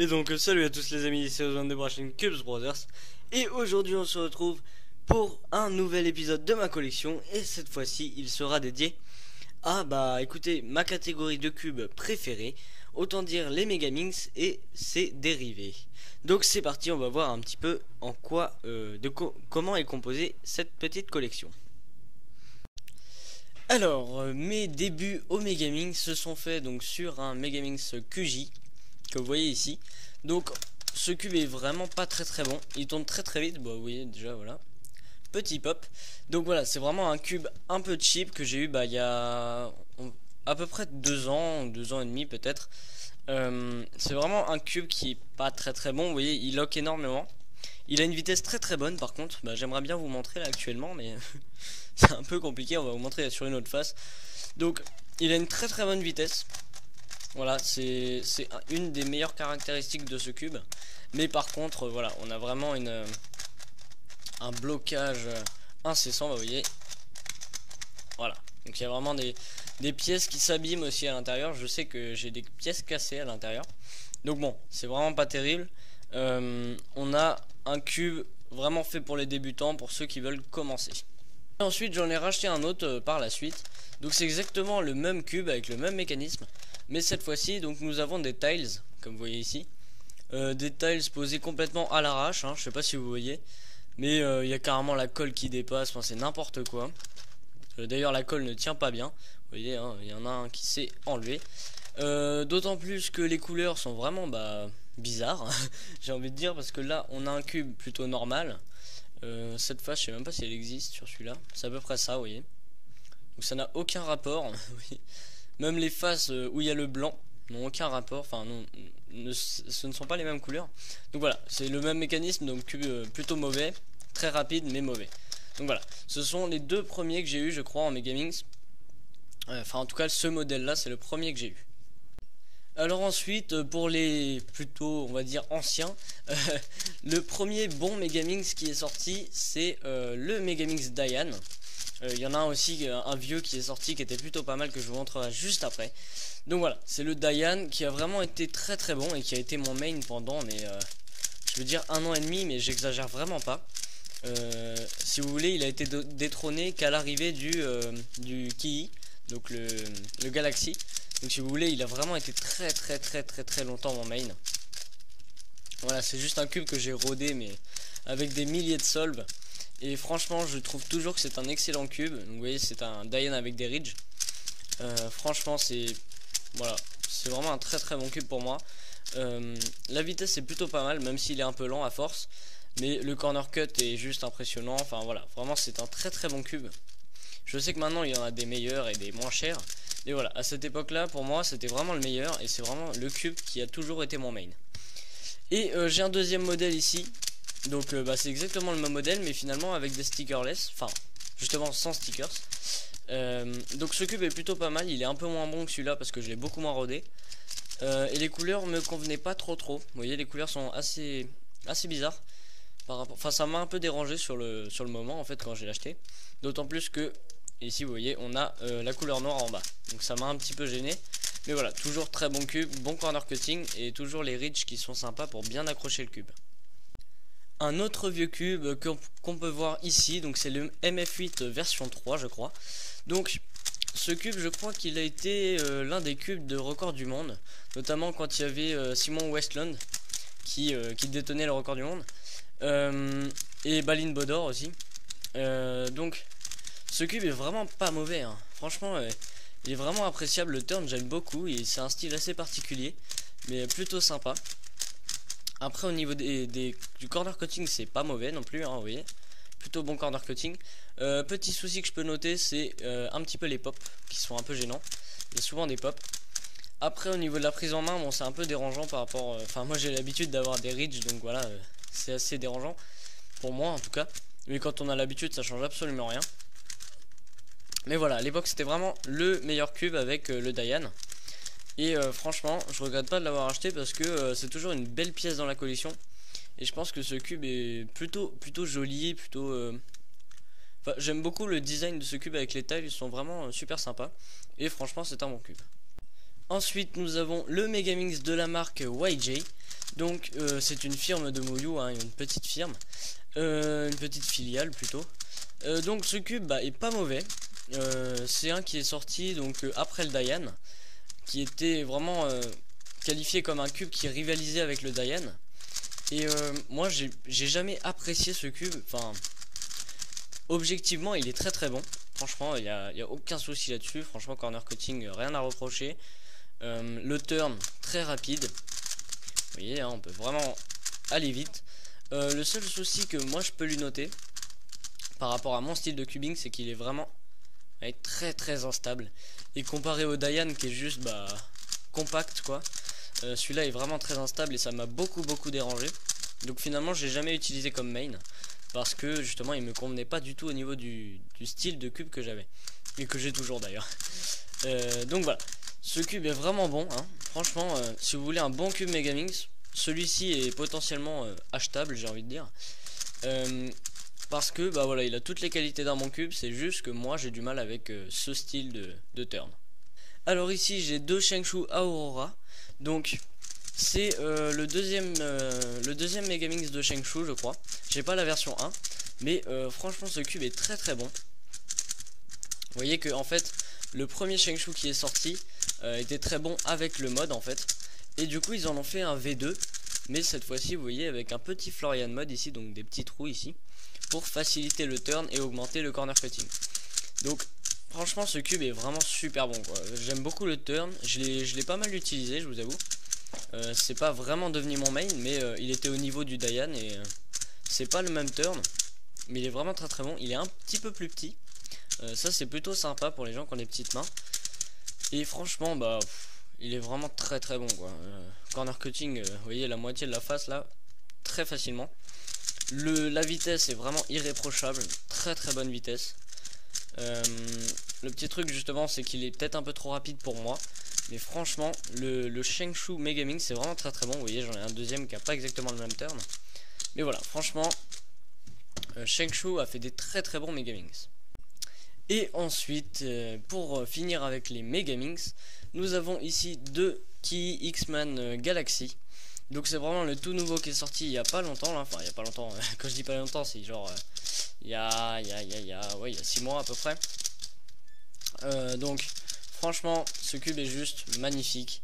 Et donc salut à tous les amis, c'est Ozone de Brushing Cubes Brothers. Et aujourd'hui on se retrouve pour un nouvel épisode de ma collection. Et cette fois-ci il sera dédié à écoutez, ma catégorie de cubes préférée. Autant dire les Megaminx et ses dérivés. Donc c'est parti, on va voir un petit peu en quoi, comment est composée cette petite collection. Alors mes débuts au Megaminx se sont faits donc sur un Megaminx QJ que vous voyez ici. Donc ce cube est vraiment pas très bon, il tourne très vite, vous voyez déjà, voilà, petit pop. Donc voilà, c'est vraiment un cube un peu cheap que j'ai eu il y a à peu près 2 ans, 2 ans et demi peut-être. C'est vraiment un cube qui est pas très bon, vous voyez, il lock énormément. Il a une vitesse très bonne par contre, j'aimerais bien vous montrer là actuellement, mais c'est un peu compliqué, on va vous montrer sur une autre face. Donc il a une très bonne vitesse. Voilà, c'est une des meilleures caractéristiques de ce cube. Mais par contre, voilà, on a vraiment un blocage incessant, vous voyez. Voilà, donc il y a vraiment des pièces qui s'abîment aussi à l'intérieur. Je sais que j'ai des pièces cassées à l'intérieur. Donc bon, c'est vraiment pas terrible. On a un cube vraiment fait pour les débutants, pour ceux qui veulent commencer. Et ensuite, j'en ai racheté un autre par la suite. Donc c'est exactement le même cube avec le même mécanisme. Mais cette fois-ci, donc nous avons des tiles, comme vous voyez ici. Des tiles posés complètement à l'arrache, je sais pas si vous voyez. Mais il y a carrément la colle qui dépasse, c'est n'importe quoi. D'ailleurs la colle ne tient pas bien. Vous voyez, il y en a un qui s'est enlevé. D'autant plus que les couleurs sont vraiment bizarres, j'ai envie de dire. Parce que là, on a un cube plutôt normal. Cette face, je sais même pas si elle existe sur celui-là. C'est à peu près ça, vous voyez. Donc ça n'a aucun rapport. Même les faces où il y a le blanc n'ont aucun rapport, enfin non, ce ne sont pas les mêmes couleurs. Donc voilà, c'est le même mécanisme, donc plutôt mauvais, très rapide mais mauvais. Donc voilà, ce sont les deux premiers que j'ai eu je crois en Megaminx. Enfin en tout cas ce modèle là c'est le premier que j'ai eu. Alors ensuite pour les plutôt on va dire anciens, le premier bon Megaminx qui est sorti c'est le Megaminx Diane. Il y en a un aussi, un vieux qui est sorti qui était plutôt pas mal que je vous montrerai juste après. Donc voilà, c'est le Diane qui a vraiment été très bon et qui a été mon main pendant je veux dire 1 an et demi, mais j'exagère vraiment pas. Si vous voulez, il a été détrôné qu'à l'arrivée du Kii, donc le Galaxy. Donc si vous voulez, il a vraiment été très longtemps mon main. Voilà, c'est juste un cube que j'ai rodé mais avec des milliers de solves. Et franchement je trouve toujours que c'est un excellent cube. Donc vous voyez c'est un Diane avec des ridges. Franchement c'est voilà, c'est vraiment un très bon cube pour moi. La vitesse est plutôt pas mal, même s'il est un peu lent à force. Mais le corner cut est juste impressionnant. Enfin voilà, vraiment c'est un très bon cube. Je sais que maintenant il y en a des meilleurs et des moins chers. Et voilà, à cette époque là pour moi c'était vraiment le meilleur. Et c'est vraiment le cube qui a toujours été mon main. Et j'ai un deuxième modèle ici. Donc c'est exactement le même modèle mais finalement avec des stickerless, enfin justement sans stickers. Donc ce cube est plutôt pas mal, il est un peu moins bon que celui-là parce que je l'ai beaucoup moins rodé. Et les couleurs me convenaient pas trop. Vous voyez les couleurs sont assez bizarres par rapport, enfin ça m'a un peu dérangé sur le moment en fait quand j'ai acheté. D'autant plus que ici vous voyez on a la couleur noire en bas. Donc ça m'a un petit peu gêné. Mais voilà, toujours très bon cube, bon corner cutting et toujours les ridges qui sont sympas pour bien accrocher le cube. Un autre vieux cube qu'on peut voir ici, donc c'est le MF8 version 3 je crois. Donc ce cube je crois qu'il a été l'un des cubes de record du monde. Notamment quand il y avait Simon Westland qui détenait le record du monde. Et Balin Bodor aussi. Donc ce cube est vraiment pas mauvais Franchement il est vraiment appréciable, le turn j'aime beaucoup. C'est un style assez particulier mais plutôt sympa. Après au niveau du corner cutting c'est pas mauvais non plus vous voyez, plutôt bon corner cutting. Petit souci que je peux noter c'est un petit peu les pops qui sont un peu gênants, il y a souvent des pops. Après au niveau de la prise en main bon c'est un peu dérangeant par rapport, enfin moi j'ai l'habitude d'avoir des ridges donc voilà c'est assez dérangeant pour moi en tout cas, mais quand on a l'habitude ça change absolument rien. Mais voilà, à l'époque c'était vraiment le meilleur cube avec le Diane. Et franchement je regrette pas de l'avoir acheté parce que c'est toujours une belle pièce dans la collection. Et je pense que ce cube est plutôt joli, enfin, j'aime beaucoup le design de ce cube avec les tailles, ils sont vraiment super sympas. Et franchement c'est un bon cube. Ensuite nous avons le Megamix de la marque YJ. Donc c'est une firme de Moyu, hein, une petite firme, une petite filiale plutôt. Donc ce cube est pas mauvais. C'est un qui est sorti donc après le Diane, qui était vraiment qualifié comme un cube qui rivalisait avec le Diane. Et moi j'ai jamais apprécié ce cube. Enfin, objectivement il est très très bon. Franchement il y a aucun souci là-dessus. Franchement corner cutting, rien à reprocher. Le turn très rapide. Vous voyez, hein, on peut vraiment aller vite. Le seul souci que moi je peux lui noter par rapport à mon style de cubing, c'est qu'il est vraiment très très instable. Et comparé au Diane qui est juste compact quoi, celui-là est vraiment très instable et ça m'a beaucoup dérangé. Donc finalement j'ai jamais utilisé comme main parce que justement il me convenait pas du tout au niveau du style de cube que j'avais et que j'ai toujours d'ailleurs. Donc voilà, ce cube est vraiment bon, hein. Franchement si vous voulez un bon cube Megamix, celui-ci est potentiellement achetable, j'ai envie de dire, parce que voilà, il a toutes les qualités d'un bon cube. C'est juste que moi j'ai du mal avec ce style de turn. Alors ici j'ai deux Shengshu Aurora. Donc c'est le deuxième Megamix de Shengshu je crois. J'ai pas la version 1, mais franchement ce cube est très très bon. Vous voyez que en fait le premier Shengshu qui est sorti était très bon avec le mode en fait. Et du coup ils en ont fait un V2, mais cette fois-ci vous voyez avec un petit Florian mode ici, donc des petits trous ici, pour faciliter le turn et augmenter le corner cutting. Donc franchement ce cube est vraiment super bon quoi. J'aime beaucoup le turn, je l'ai pas mal utilisé je vous avoue. C'est pas vraiment devenu mon main, mais il était au niveau du Diane et c'est pas le même turn, mais il est vraiment très très bon. Il est un petit peu plus petit, ça c'est plutôt sympa pour les gens qui ont des petites mains. Et franchement il est vraiment très très bon quoi. Corner cutting, vous voyez la moitié de la face là, très facilement. La vitesse est vraiment irréprochable, très très bonne vitesse. Le petit truc justement c'est qu'il est peut-être un peu trop rapide pour moi, mais franchement le Shengshu Megamix c'est vraiment très très bon. Vous voyez j'en ai un deuxième qui a pas exactement le même turn, mais voilà franchement Shengshu a fait des très très bons Megamix. Et ensuite pour finir avec les Megamix, nous avons ici deux Key X-Man Galaxy. Donc c'est vraiment le tout nouveau qui est sorti il y a pas longtemps là. Enfin il y a pas longtemps, quand je dis pas longtemps c'est genre il y a 6 mois à peu près. Donc franchement ce cube est juste magnifique.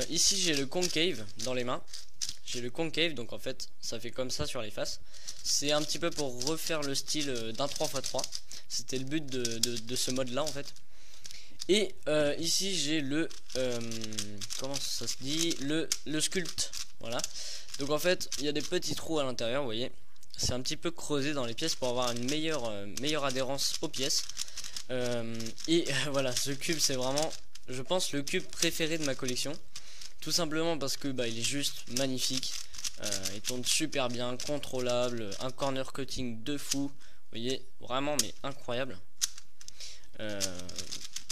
Ici j'ai le concave dans les mains. J'ai le concave, donc en fait ça fait comme ça sur les faces. C'est un petit peu pour refaire le style d'un 3x3. C'était le but de ce mode là en fait. Et ici j'ai le comment ça se dit, le sculpt. Voilà, donc en fait il y a des petits trous à l'intérieur, vous voyez, c'est un petit peu creusé dans les pièces pour avoir une meilleure adhérence aux pièces. Et voilà, ce cube c'est vraiment, je pense, le cube préféré de ma collection, tout simplement parce que il est juste magnifique. Il tourne super bien, contrôlable, un corner cutting de fou, vous voyez, vraiment mais incroyable.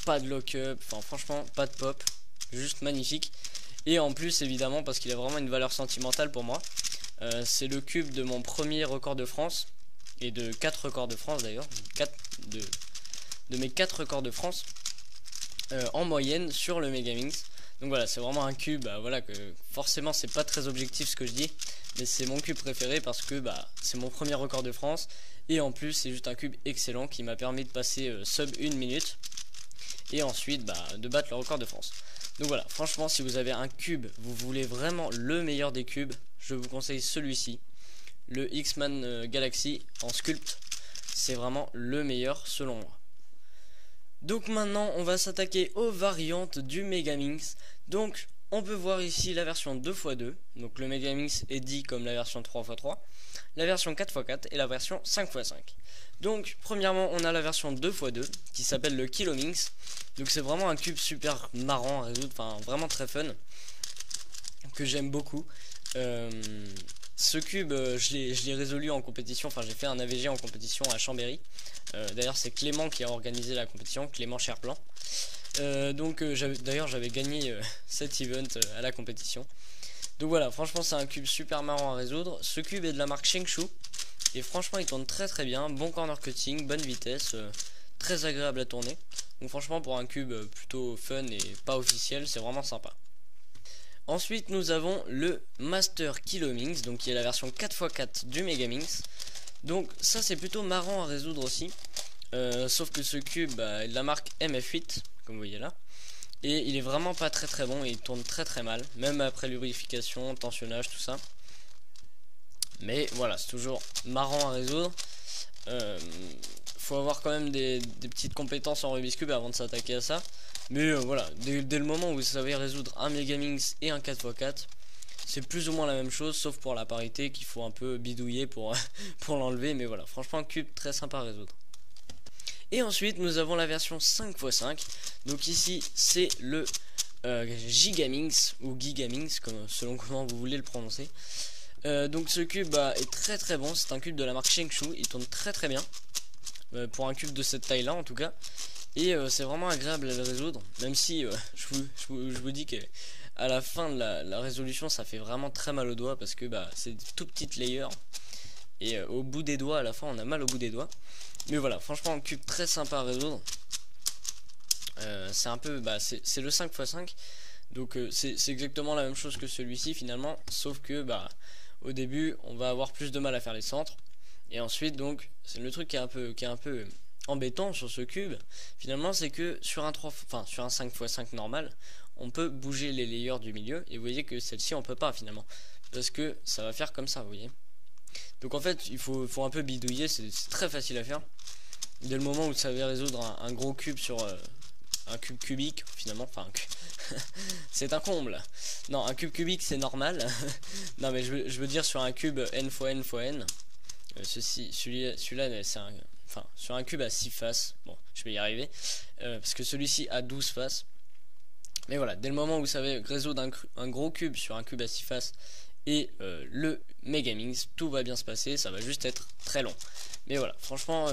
Pas de lock-up, enfin franchement pas de pop, juste magnifique. Et en plus évidemment parce qu'il a vraiment une valeur sentimentale pour moi, c'est le cube de mon premier record de France et de 4 records de France d'ailleurs, de mes 4 records de France en moyenne sur le Megamix. Donc voilà, c'est vraiment un cube, voilà, que forcément c'est pas très objectif ce que je dis, mais c'est mon cube préféré parce que c'est mon premier record de France et en plus c'est juste un cube excellent qui m'a permis de passer sub 1 minute et ensuite de battre le record de France. Donc voilà, franchement si vous avez un cube, vous voulez vraiment le meilleur des cubes, je vous conseille celui-ci, le X-Man Galaxy en sculpt. C'est vraiment le meilleur selon moi. Donc maintenant on va s'attaquer aux variantes du Megamix. Donc on peut voir ici la version 2x2, donc le Megamix est dit comme la version 3x3, la version 4x4 et la version 5x5. Donc premièrement on a la version 2x2 qui s'appelle le Kilomix. Donc c'est vraiment un cube super marrant à résoudre, enfin vraiment très fun, que j'aime beaucoup. Ce cube je l'ai résolu en compétition, enfin j'ai fait un AVG en compétition à Chambéry. D'ailleurs c'est Clément qui a organisé la compétition, Clément Cherplan. Donc d'ailleurs j'avais gagné cet event à la compétition. Donc voilà, franchement c'est un cube super marrant à résoudre. Ce cube est de la marque Shengshu et franchement il tourne très très bien, bon corner cutting, bonne vitesse, très agréable à tourner. Donc franchement pour un cube plutôt fun et pas officiel, c'est vraiment sympa. Ensuite nous avons le Master Kilomix, donc qui est la version 4x4 du Megaminx. Donc ça c'est plutôt marrant à résoudre aussi. Sauf que ce cube est de la marque MF8, comme vous voyez là. Et il est vraiment pas très bon et il tourne très mal, même après lubrification, tensionnage, tout ça. Mais voilà, c'est toujours marrant à résoudre. Faut avoir quand même des petites compétences en Rubik's Cube avant de s'attaquer à ça. Mais voilà, dès le moment où vous savez résoudre un Megaminx et un 4x4, c'est plus ou moins la même chose, sauf pour la parité qu'il faut un peu bidouiller pour, pour l'enlever. Mais voilà, franchement un cube très sympa à résoudre. Et ensuite nous avons la version 5x5. Donc ici c'est le Gigaminx ou Gigaminx, selon comment vous voulez le prononcer. Donc ce cube est très bon. C'est un cube de la marque Shengshu. Il tourne très bien pour un cube de cette taille là en tout cas. Et c'est vraiment agréable à le résoudre. Même si je vous dis que à la fin de la résolution ça fait vraiment très mal aux doigts, parce que c'est des tout petites layers. Et au bout des doigts, à la fin on a mal au bout des doigts. Mais voilà, franchement un cube très sympa à résoudre. C'est un peu, c'est le 5x5. Donc c'est exactement la même chose que celui-ci finalement. Sauf que au début on va avoir plus de mal à faire les centres. Et ensuite donc c'est le truc qui est un peu embêtant sur ce cube. Finalement c'est que sur un 5x5 normal, on peut bouger les layers du milieu. Et vous voyez que celle-ci on peut pas finalement, parce que ça va faire comme ça, vous voyez. Donc en fait il faut un peu bidouiller, c'est très facile à faire. Dès le moment où vous savez résoudre un gros cube sur un cube cubique finalement, enfin c'est un comble. Non, un cube cubique c'est normal. Non mais je veux dire sur un cube n x n x n. Celui-là c'est sur un cube à 6 faces. Bon, je vais y arriver parce que celui-ci a 12 faces. Mais voilà, dès le moment où vous savez résoudre un gros cube sur un cube à 6 faces et le Megaminx, tout va bien se passer. Ça va juste être très long. Mais voilà, franchement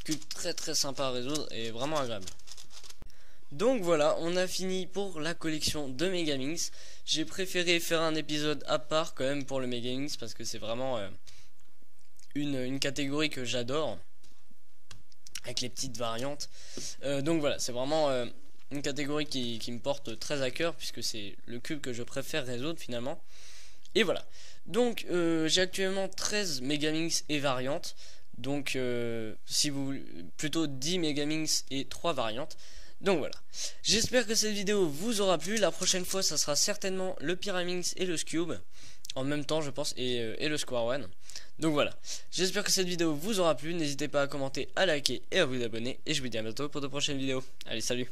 cube très sympa à résoudre et vraiment agréable. Donc voilà, on a fini pour la collection de Megaminx. J'ai préféré faire un épisode à part quand même pour le Megaminx, parce que c'est vraiment une catégorie que j'adore, avec les petites variantes. Donc voilà, c'est vraiment une catégorie qui me porte très à cœur, puisque c'est le cube que je préfère résoudre finalement. Et voilà, donc j'ai actuellement 13 Megaminx et variantes. Donc si vous plutôt 10 Megaminx et 3 variantes. Donc voilà, j'espère que cette vidéo vous aura plu. La prochaine fois ça sera certainement le Pyraminx et le Scube en même temps je pense, et le Square One. Donc voilà, j'espère que cette vidéo vous aura plu. N'hésitez pas à commenter, à liker et à vous abonner. Et je vous dis à bientôt pour de prochaines vidéos. Allez, salut.